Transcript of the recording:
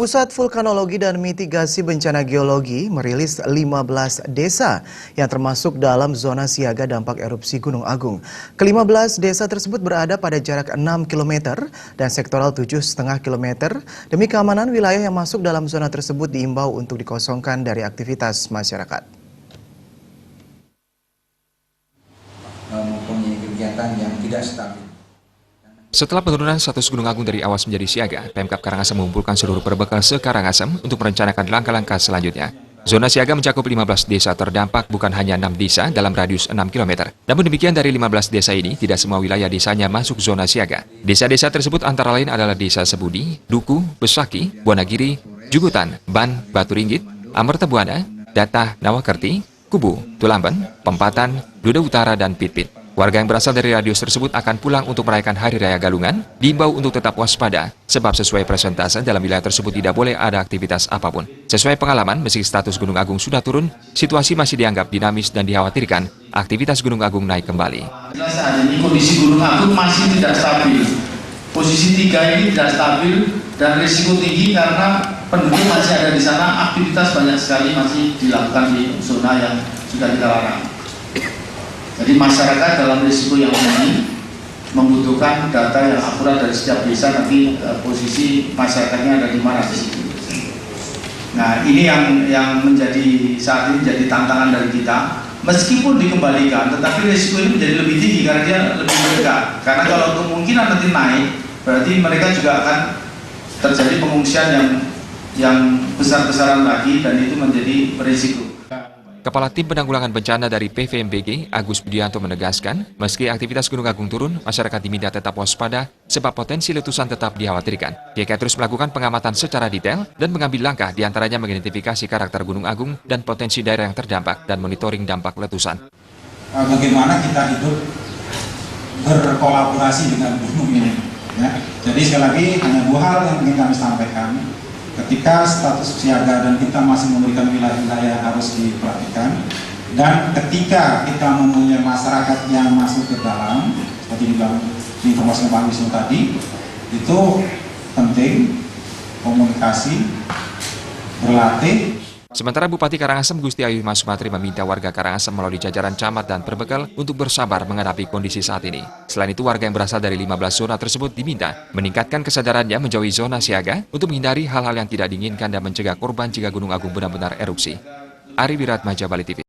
Pusat Vulkanologi dan Mitigasi Bencana Geologi merilis 15 desa yang termasuk dalam zona siaga dampak erupsi Gunung Agung. Ke-15 desa tersebut berada pada jarak 6 km dan sektoral 7,5 km. Demi keamanan wilayah yang masuk dalam zona tersebut diimbau untuk dikosongkan dari aktivitas masyarakat. Mempunyai kegiatan yang tidak stabil. Setelah penurunan status Gunung Agung dari awas menjadi siaga, Pemkab Karangasem mengumpulkan seluruh perbekal se-Karangasem untuk merencanakan langkah-langkah selanjutnya. Zona siaga mencakup 15 desa terdampak, bukan hanya 6 desa dalam radius 6 km. Namun demikian, dari 15 desa ini, tidak semua wilayah desanya masuk zona siaga. Desa-desa tersebut antara lain adalah Desa Sebudi, Duku, Besaki, Buanagiri, Jugutan, Ban, Batu Ringgit, Amertabuana, Datah, Nawakerti, Kubu, Tulamben, Pempatan, Duda Utara, dan Pitpit. Warga yang berasal dari radius tersebut akan pulang untuk merayakan Hari Raya Galungan, diimbau untuk tetap waspada, sebab sesuai persentase dalam wilayah tersebut tidak boleh ada aktivitas apapun. Sesuai pengalaman, meski status Gunung Agung sudah turun, situasi masih dianggap dinamis dan dikhawatirkan aktivitas Gunung Agung naik kembali. Saat ini kondisi Gunung Agung masih tidak stabil. Posisi 3 ini tidak stabil dan risiko tinggi karena penduduk masih ada di sana, aktivitas banyak sekali masih dilakukan di zona yang sudah kita larang. Jadi masyarakat dalam risiko yang tinggi membutuhkan data yang akurat dari setiap desa, nanti posisi masyarakatnya ada di mana di situ. Nah, ini yang menjadi saat ini jadi tantangan dari kita. Meskipun dikembalikan, tetapi risiko ini menjadi lebih tinggi karena dia lebih dekat. Karena kalau kemungkinan nanti naik, berarti mereka juga akan terjadi pengungsian yang besar-besaran lagi, dan itu menjadi berisiko. Kepala Tim Penanggulangan Bencana dari PVMBG, Agus Budianto menegaskan, meski aktivitas Gunung Agung turun, masyarakat diminta tetap waspada sebab potensi letusan tetap dikhawatirkan. Dia terus melakukan pengamatan secara detail dan mengambil langkah diantaranya mengidentifikasi karakter Gunung Agung dan potensi daerah yang terdampak dan monitoring dampak letusan. Bagaimana kita hidup berkolaborasi dengan gunung ini. Ya. Jadi sekali lagi hanya 2 hal yang ingin kami sampaikan. Ketika status siaga dan kita masih memberikan wilayah-wilayah yang harus diperhatikan, dan ketika kita mempunyai masyarakat yang masuk ke dalam, seperti di informasi Pak Wisnu tadi, itu penting komunikasi, berlatih. Sementara Bupati Karangasem Gusti Ayu Masumatri meminta warga Karangasem melalui jajaran camat dan perbekal untuk bersabar menghadapi kondisi saat ini. Selain itu, warga yang berasal dari 15 zona tersebut diminta meningkatkan kesadarannya menjauhi zona siaga untuk menghindari hal-hal yang tidak diinginkan dan mencegah korban jika Gunung Agung benar-benar erupsi. Ari Wiratmaja, Bali TV.